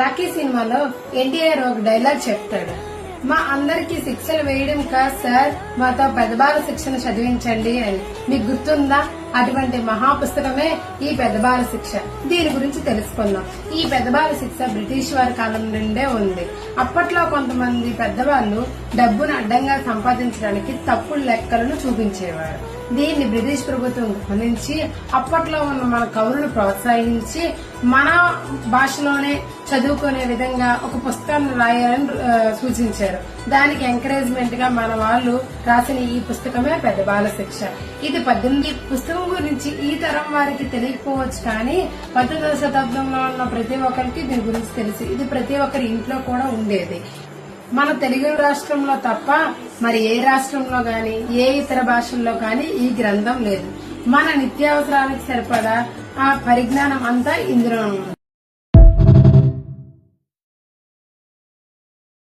రాఖీ సినిమాలో ఎన్టీఆర్ ఒక డైలాగ్ చెప్తాడు, మా అందరికి శిక్షలు వేయడం కాదు సార్, మాతో పెద్దబాల శిక్షణ చదివించండి అని. మీకు గుర్తుందా? అటువంటి మహాపుస్తకమే ఈ పెద్దబాల శిక్ష. దీని గురించి తెలుసుకుందాం. ఈ పెద్దబాల శిక్ష బ్రిటిష్ వారి కాలం నుండే ఉంది. అప్పట్లో కొంతమంది పెద్దవాళ్లు డబ్బును అడ్డంగా సంపాదించడానికి తప్పుడు లెక్కలను చూపించేవారు. దీన్ని బ్రిటిష్ ప్రభుత్వం గమనించి అప్పట్లో ఉన్న మన కవులను ప్రోత్సహించి మన భాషలోనే చదువుకునే విధంగా ఒక పుస్తకాన్ని రాయాలని సూచించారు. దానికి ఎంకరేజ్మెంట్ గా మన వాళ్ళు రాసిన ఈ పుస్తకమే పెద్దబాల శిక్ష. ఇది 18 పుస్తకం గురించి ఈ తరం వారికి తెలియకపోవచ్చు, కానీ 19వ శతాబ్దంలో ఉన్న ప్రతి ఒక్కరికి దీని గురించి తెలుసు. ఇది ప్రతి ఒక్కరి ఇంట్లో కూడా ఉండేది. మన తెలుగు రాష్ట్రంలో తప్ప మరి ఏ రాష్ట్రంలో గాని ఏ ఇతర భాషల్లో గాని ఈ గ్రంథం లేదు. మన నిత్యావసరాలకు సరిపడా ఆ పరిజ్ఞానం అంతా ఇందులో ఉంది.